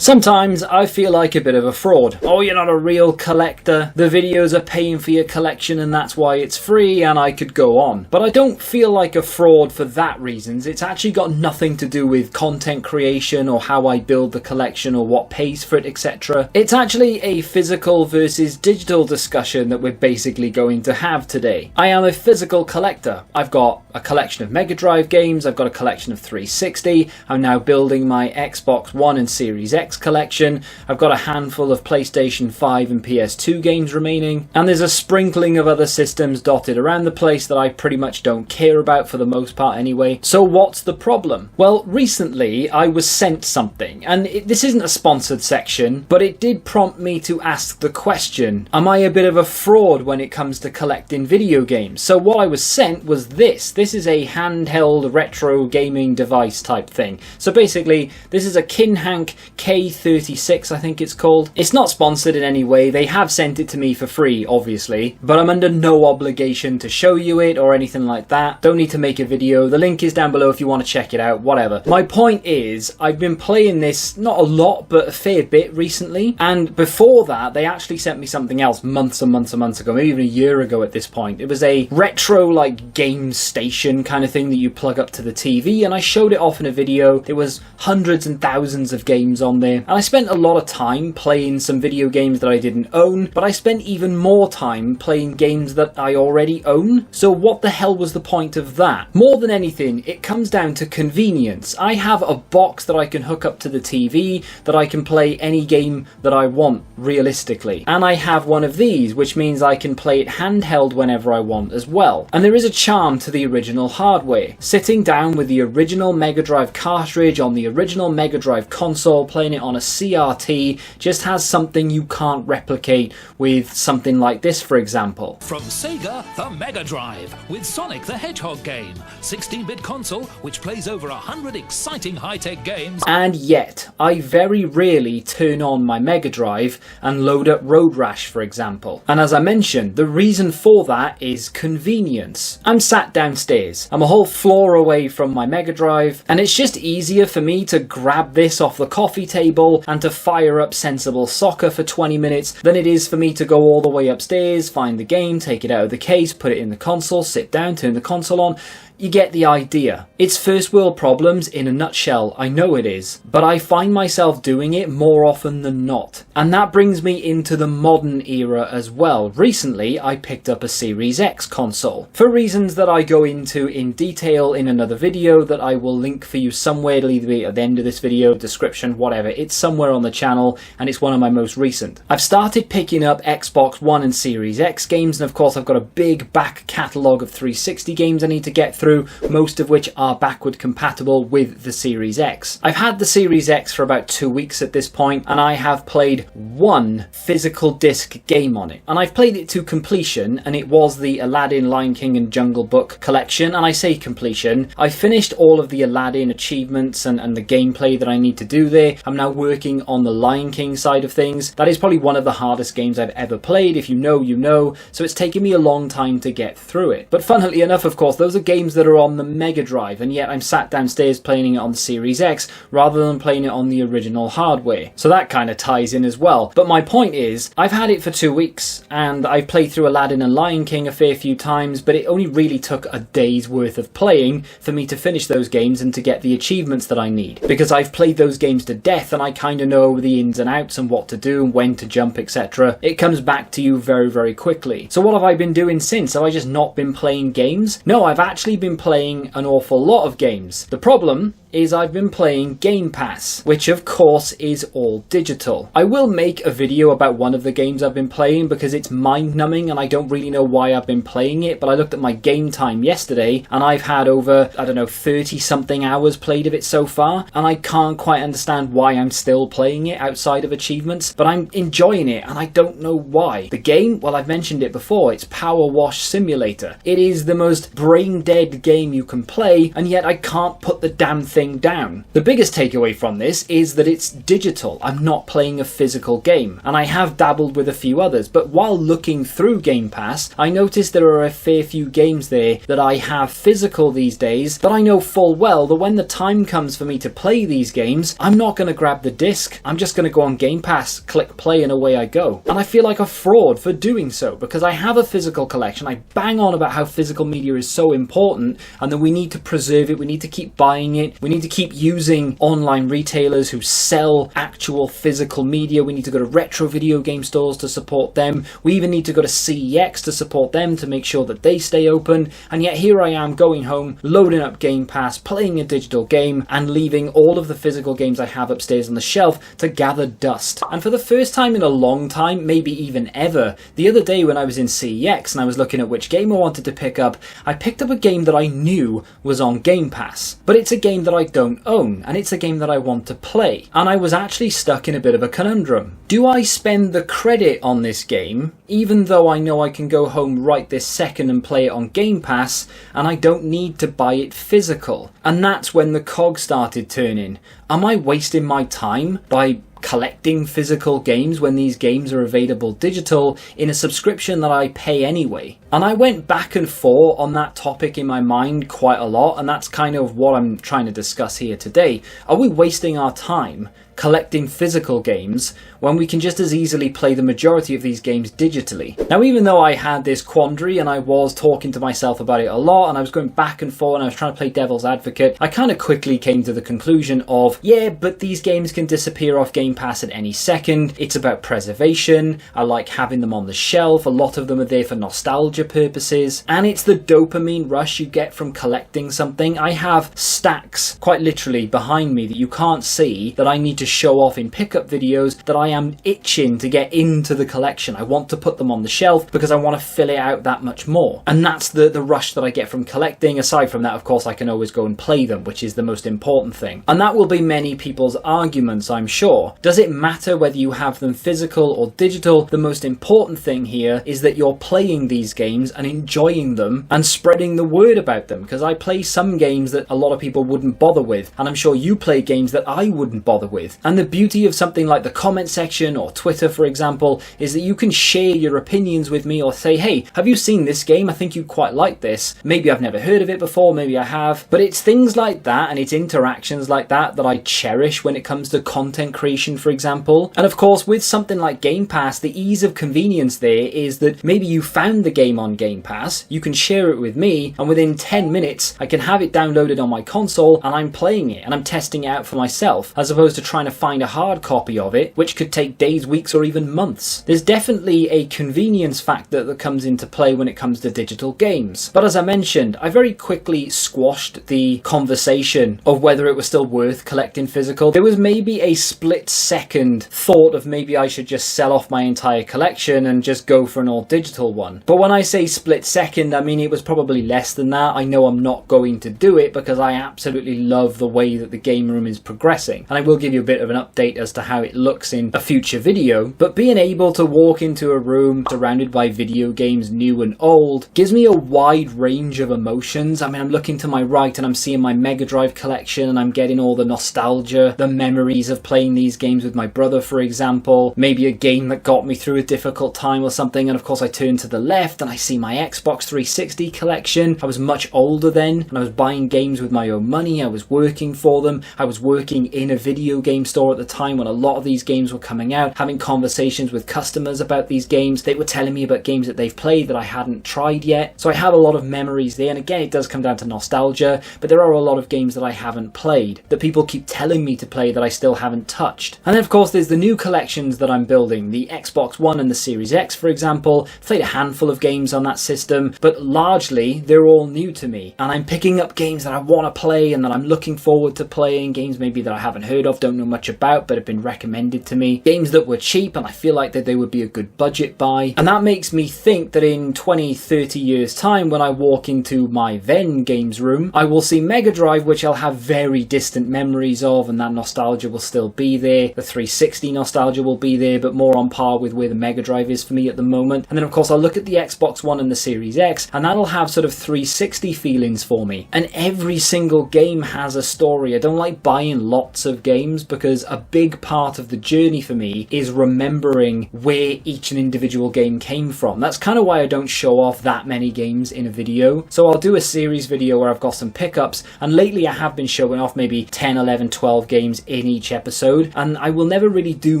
Sometimes I feel like a bit of a fraud. Oh, you're not a real collector. The videos are paying for your collection and that's why it's free, and I could go on. But I don't feel like a fraud for that reasons. It's actually got nothing to do with content creation or how I build the collection or what pays for it, etc. It's actually a physical versus digital discussion that we're basically going to have today. I am a physical collector. I've got a collection of Mega Drive games, I've got a collection of 360, I'm now building my Xbox One and Series X collection, I've got a handful of PlayStation 5 and PS2 games remaining, and there's a sprinkling of other systems dotted around the place that I pretty much don't care about for the most part anyway. So what's the problem? Well, recently I was sent something, and this isn't a sponsored section, but it did prompt me to ask the question, am I a bit of a fraud when it comes to collecting video games? So what I was sent was this. This is a handheld retro gaming device type thing. So basically, this is a Kinhank K36, I think it's called. It's not sponsored in any way. They have sent it to me for free, obviously, but I'm under no obligation to show you it or anything like that. Don't need to make a video. The link is down below if you want to check it out, whatever. My point is, I've been playing this, not a lot, but a fair bit recently, and before that, they actually sent me something else months and months and months ago, maybe even a year ago at this point. It was a retro, like, game station kind of thing that you plug up to the TV, and I showed it off in a video. There was hundreds and thousands of games on there, and I spent a lot of time playing some video games that I didn't own, but I spent even more time playing games that I already own. So what the hell was the point of that? More than anything, it comes down to convenience. I have a box that I can hook up to the TV that I can play any game that I want, realistically. And I have one of these, which means I can play it handheld whenever I want as well. And there is a charm to the original hardware. Sitting down with the original Mega Drive cartridge on the original Mega Drive console, playing it on a CRT, just has something you can't replicate with something like this, for example. From Sega, the Mega Drive, with Sonic the Hedgehog game, 16-bit console which plays over 100 exciting high-tech games. And yet, I very rarely turn on my Mega Drive and load up Road Rash, for example. And as I mentioned, the reason for that is convenience. I'm sat downstairs. I'm a whole floor away from my Mega Drive, and it's just easier for me to grab this off the coffee table and to fire up Sensible Soccer for 20 minutes than it is for me to go all the way upstairs, find the game, take it out of the case, put it in the console, sit down, turn the console on. You get the idea. It's first world problems in a nutshell, I know it is, but I find myself doing it more often than not. And that brings me into the modern era as well. Recently, I picked up a Series X console, for reasons that I go into in detail in another video that I will link for you somewhere. It'll either be at the end of this video, description, whatever. It's somewhere on the channel, and it's one of my most recent. I've started picking up Xbox One and Series X games, and of course I've got a big back catalogue of 360 games I need to get through, most of which are backward compatible with the Series X. I've had the Series X for about 2 weeks at this point, and I have played one physical disc game on it. And I've played it to completion, and it was the Aladdin, Lion King and Jungle Book collection. And I say completion, I finished all of the Aladdin achievements and the gameplay that I need to do there. I'm now working on the Lion King side of things. That is probably one of the hardest games I've ever played. If you know, you know. So it's taken me a long time to get through it. But funnily enough, of course, those are games that are on the Mega Drive, and yet I'm sat downstairs playing it on the Series X rather than playing it on the original hardware. So that kind of ties in as well. But my point is, I've had it for 2 weeks, and I've played through Aladdin and Lion King a fair few times, but it only really took a day's worth of playing for me to finish those games and to get the achievements that I need. Because I've played those games to death, and I kind of know the ins and outs and what to do and when to jump, etc. It comes back to you very, very quickly. So what have I been doing since? Have I just not been playing games? No, I've actually been playing an awful lot of games. The problem is I've been playing Game Pass, which of course is all digital. I will make a video about one of the games I've been playing because it's mind-numbing and I don't really know why I've been playing it, but I looked at my game time yesterday and I've had over, 30-something hours played of it so far, and I can't quite understand why I'm still playing it outside of achievements, but I'm enjoying it and I don't know why. The game, well, I've mentioned it before, it's Power Wash Simulator. It is the most brain-dead game you can play, and yet I can't put the damn thing everything down. The biggest takeaway from this is that it's digital. I'm not playing a physical game, and I have dabbled with a few others, but while looking through Game Pass, I noticed there are a fair few games there that I have physical these days that I know full well that when the time comes for me to play these games, I'm not going to grab the disc. I'm just going to go on Game Pass, click play, and away I go. And I feel like a fraud for doing so because I have a physical collection. I bang on about how physical media is so important and that we need to preserve it, we need to keep buying it, we need to keep using online retailers who sell actual physical media, we need to go to retro video game stores to support them, we even need to go to CEX to support them to make sure that they stay open, and yet here I am going home, loading up Game Pass, playing a digital game, and leaving all of the physical games I have upstairs on the shelf to gather dust. And for the first time in a long time, maybe even ever, the other day when I was in CEX and I was looking at which game I wanted to pick up, I picked up a game that I knew was on Game Pass, but it's a game that I don't own, and it's a game that I want to play. And I was actually stuck in a bit of a conundrum. Do I spend the credit on this game, even though I know I can go home right this second and play it on Game Pass, and I don't need to buy it physical? And that's when the cog started turning. Am I wasting my time by collecting physical games when these games are available digital in a subscription that I pay anyway? And I went back and forth on that topic in my mind quite a lot, and that's kind of what I'm trying to discuss here today. Are we wasting our time collecting physical games when we can just as easily play the majority of these games digitally? Now, even though I had this quandary and I was talking to myself about it a lot and I was going back and forth and I was trying to play devil's advocate, I kind of quickly came to the conclusion of, yeah, but these games can disappear off Game Pass at any second. It's about preservation. I like having them on the shelf. A lot of them are there for nostalgia purposes, and it's the dopamine rush you get from collecting something. I have stacks, quite literally, behind me that you can't see that I need to show off in pickup videos that I am itching to get into the collection. I want to put them on the shelf because I want to fill it out that much more. And that's the rush that I get from collecting. Aside from that, of course, I can always go and play them, which is the most important thing. And that will be many people's arguments, I'm sure. Does it matter whether you have them physical or digital? The most important thing here is that you're playing these games and enjoying them and spreading the word about them, because I play some games that a lot of people wouldn't bother with, and I'm sure you play games that I wouldn't bother with. And the beauty of something like the comment section or Twitter, for example, is that you can share your opinions with me or say, hey, have you seen this game? I think you quite like this. Maybe I've never heard of it before, maybe I have. But it's things like that and it's interactions like that that I cherish when it comes to content creation, for example. And of course, with something like Game Pass, the ease of convenience there is that maybe you found the game on Game Pass, you can share it with me, and within 10 minutes, I can have it downloaded on my console and I'm playing it and I'm testing it out for myself, as opposed to trying to find a hard copy of it, which could take days, weeks, or even months. There's definitely a convenience factor that comes into play when it comes to digital games. But as I mentioned, I very quickly squashed the conversation of whether it was still worth collecting physical. There was maybe a split-second thought of maybe I should just sell off my entire collection and just go for an all-digital one. But when I say split-second, I mean it was probably less than that. I know I'm not going to do it because I absolutely love the way that the game room is progressing. And I will give you a bit of an update as to how it looks in a future video. But being able to walk into a room surrounded by video games, new and old, gives me a wide range of emotions. I mean, I'm looking to my right and I'm seeing my Mega Drive collection and I'm getting all the nostalgia, the memories of playing these games with my brother, for example. Maybe a game that got me through a difficult time or something. And of course I turn to the left and I see my Xbox 360 collection. I was much older then and I was buying games with my own money. I was working for them. I was working in a video game store at the time when a lot of these games were coming out, having conversations with customers about these games. They were telling me about games that they've played that I hadn't tried yet. So I have a lot of memories there, and again, it does come down to nostalgia, but there are a lot of games that I haven't played, that people keep telling me to play that I still haven't touched. And then of course there's the new collections that I'm building, the Xbox One and the Series X, for example. I've played a handful of games on that system, but largely they're all new to me, and I'm picking up games that I want to play and that I'm looking forward to playing, games maybe that I haven't heard of, don't know much about, but have been recommended to me, games that were cheap and I feel like that they would be a good budget buy. And that makes me think that in 20-30 years time, when I walk into my then games room, I will see Mega Drive, which I'll have very distant memories of, and that nostalgia will still be there. there. The 360 nostalgia will be there, but more on par with where the Mega Drive is for me at the moment. And then of course I'll look at the Xbox One and the Series X, and that'll have sort of 360 feelings for me. And every single game has a story. I don't like buying lots of games because a big part of the journey for me is remembering where each and individual game came from. That's kind of why I don't show off that many games in a video. So I'll do a series video where I've got some pickups, and lately I have been showing off maybe 10, 11, 12 games in each episode, and I will never really do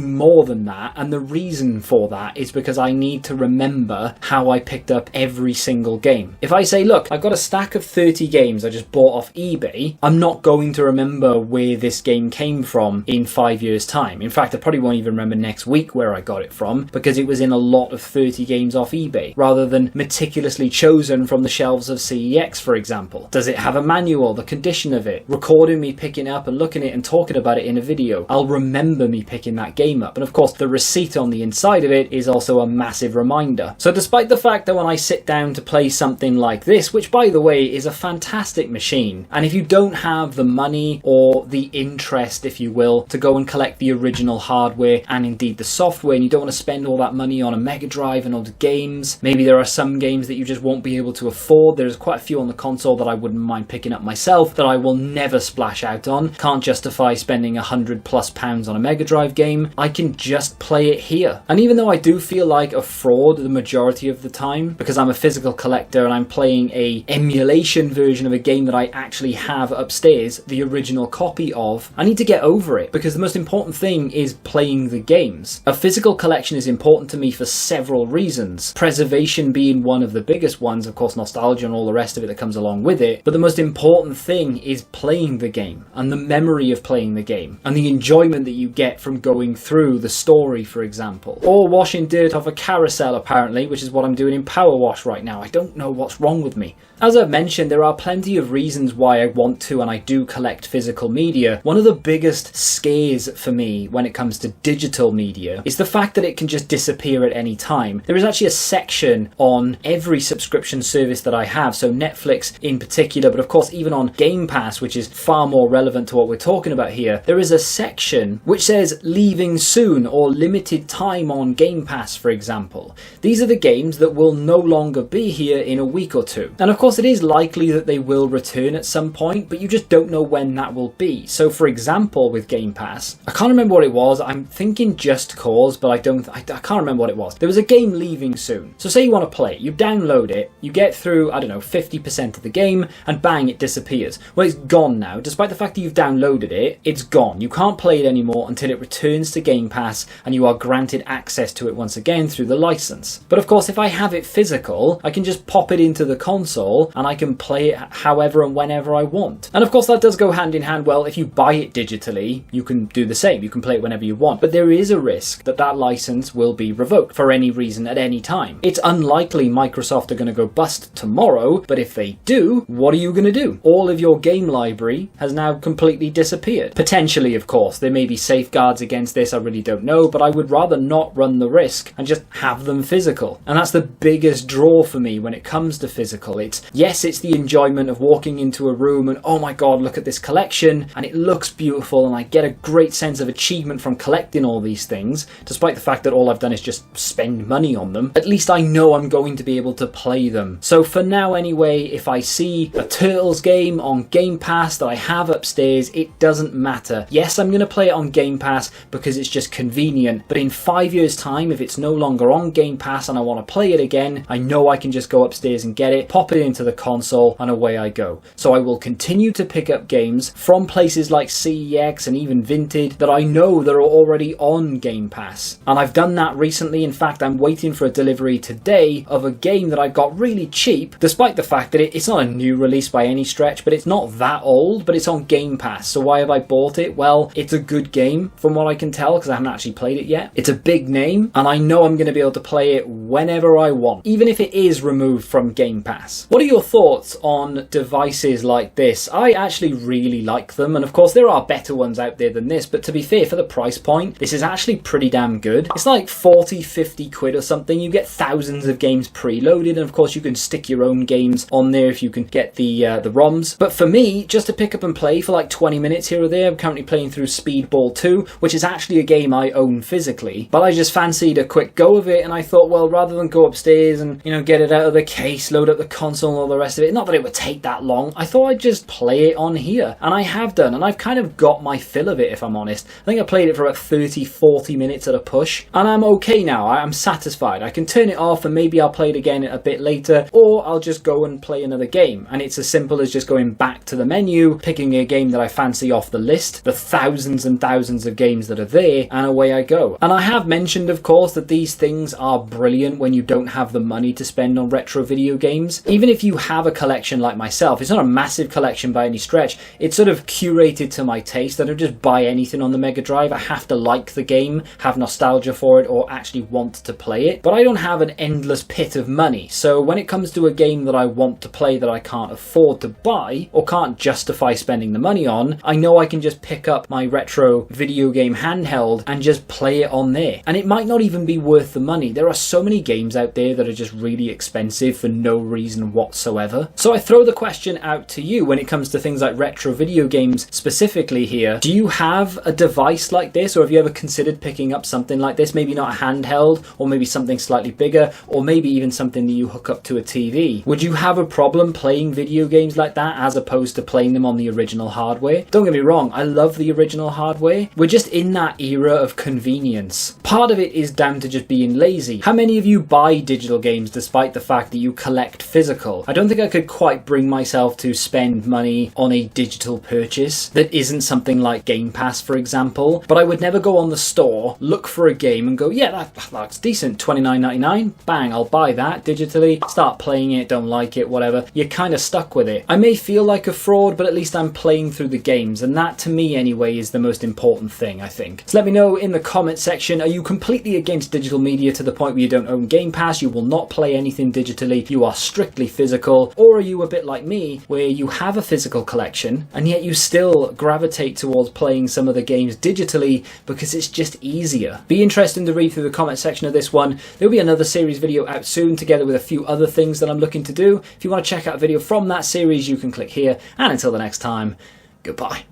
more than that. And the reason for that is because I need to remember how I picked up every single game. If I say, look, I've got a stack of 30 games I just bought off eBay, I'm not going to remember where this game came from in 5 years' time. In fact, I probably won't even remember next week where I got it from, because it was in a lot of 30 games off eBay, rather than meticulously chosen from the shelves of CEX, for example. Does it have a manual, the condition of it, recording me picking it up and looking at it and talking about it in a video? I'll remember me picking that game up. And of course, the receipt on the inside of it is also a massive reminder. So despite the fact that when I sit down to play something like this, which by the way is a fantastic machine, and if you don't have the money or the interest, if you will, to go and collect the original hardware and indeed the software, and you don't want to spend all that money on a Mega Drive and all the games, maybe there are some games that you just won't be able to afford. There's quite a few on the console that I wouldn't mind picking up myself that I will never splash out on. Can't justify spending £100+ on a Mega Drive game. I can just play it here. And even though I do feel like a fraud the majority of the time, because I'm a physical collector and I'm playing a emulation version of a game that I actually have upstairs, the original copy of, I need to get over it, because the most important thing is playing the games. A physical collection is important to me for several reasons. Preservation being one of the biggest ones, of course nostalgia and all the rest of it that comes along with it, but the most important thing is playing the game and the memory of playing the game and the enjoyment that you get from going through the story, for example. Or washing dirt off a carousel, apparently, which is what I'm doing in Power Wash right now. I don't know what's wrong with me. As I've mentioned, there are plenty of reasons why I want to and I do collect physical media. One of the biggest scares for me when it comes to digital media is the fact that it can just disappear at any time. There is actually a section on every subscription service that I have, so Netflix in particular, but of course even on Game Pass, which is far more relevant to what we're talking about here, there is a section which says leaving soon or limited time on Game Pass, for example. These are the games that will no longer be here in a week or two. And of course it is likely that they will return at some point, but you just don't know when that will be. So for example, with Game Pass, I can't remember what it was. I'm thinking Just Cause, but I can't remember what it was. There was a game leaving soon. So say you want to play it, you download it, you get through, I don't know, 50% of the game, and bang, it disappears. Well, it's gone now. Despite the fact that you've downloaded it, it's gone. You can't play it anymore until it returns to Game Pass and you are granted access to it once again through the license. But of course, if I have it physical, I can just pop it into the console and I can play it however and whenever I want. And of course that does go hand in hand. Well, if you buy it digitally, you can do the same. You can play it whenever you want. But there is a risk that that license will be revoked for any reason at any time. It's unlikely Microsoft are going to go bust tomorrow, but if they do, what are you going to do? All of your game library has now completely disappeared. Potentially, of course. There may be safeguards against this, I really don't know, but I would rather not run the risk and just have them physical. And that's the biggest draw for me when it comes to physical. Yes, it's the enjoyment of walking into a room and, oh my god, look at this collection, and it looks beautiful, and I get a great sense of achievement from collecting all these things, despite the fact that all I've done is just spend money on them. At least I know I'm going to be able to play them. So for now anyway, if I see a Turtles game on Game Pass that I have upstairs, it doesn't matter. Yes, I'm going to play it on Game Pass because it's just convenient, but in 5 years' time, if it's no longer on Game Pass and I want to play it again, I know I can just go upstairs and get it, pop it into the console, and away I go. So I will continue to pick up games from places like CEX and even Vinted that I know that are already on Game Pass. And I've done that recently. In fact, I'm waiting for a delivery today of a game that I got really cheap, despite the fact that it's not a new release by any stretch, but it's not that old, but it's on Game Pass. So why have I bought it? Well, it's a good game from what I can tell, because I haven't actually played it yet. It's a big name, and I know I'm going to be able to play it whenever I want, even if it is removed from Game Pass. What are your thoughts on devices like this? I actually really like them, and of course there are better ones out there than this, but to be fair, for the price point, this is actually pretty damn good. It's like 40-50 quid or something. You get thousands of games preloaded, and of course you can stick your own games on there if you can get the ROMs. But for me, just to pick up and play for like 20 minutes here or there, I'm currently playing through Speedball 2, which is actually a game I own physically, but I just fancied a quick go of it, and I thought, well, rather than go upstairs and, you know, get it out of the case, load up the console and all the rest of it, not that it would take that long, I thought I'd just play it on here. And I have done, and I've kind of got my fill of it, if I'm honest. I think I played it for about 30-40 minutes at a push, and I'm okay now. I'm satisfied. I can turn it off and maybe I'll play it again a bit later, or I'll just go and play another game. And it's as simple as just going back to the menu, picking a game that I fancy off the list, the thousands and thousands of games that are there, and away I go. And I have mentioned, of course, that these things are brilliant when you don't have the money to spend on retro video games. Even if you have a collection like myself, it's not a massive collection by any stretch. It's sort of curated to my taste. I don't just buy anything on the Mega Drive. I have to like the game, have nostalgia for it, or actually want to play it. But I don't have an endless pit of money. So when it comes to a game that I want to play that I can't afford to buy, or can't justify spending the money on, I know I can just pick up my retro video game handheld and just play it on there. And it might not even be worth the money. There are so many games out there that are just really expensive for no reason whatsoever. So I throw the question out to you when it comes to things like retro video games specifically here. Do you have a device like this, or have you ever considered picking up something like this? Maybe not a handheld, or maybe something slightly bigger, or maybe even something that you hook up to a TV. Would you have a problem playing video games like that as opposed to playing them on the original hardware? Don't get me wrong, I love the original hardware. We're just in that era of convenience. Part of it is down to just being lazy. How many of you buy digital games despite the fact that you collect physical? I don't think I could quite bring myself to spend money on a digital purchase that isn't something like Game Pass, for example, but I would never go on the store, look for a game and go, yeah, that's decent, $29.99, bang, I'll buy that digitally, start playing it, don't like it, whatever. You're kind of stuck with it. I may feel like a fraud, but at least I'm playing through the games, and that to me anyway is the most important thing, I think. So let me know in the comment section, are you completely against digital media to the point where you don't own Game Pass, you will not play anything digitally, you are strictly physical, or are you a bit like me, where you have a physical collection, and yet you still gravitate towards playing some of the games digitally because it's just easier? Be interested to read through the comment section of this one. There'll be another series video out soon together with a few other things that I'm looking to do. If you want to check out a video from that series, you can click here, and until the next time, goodbye.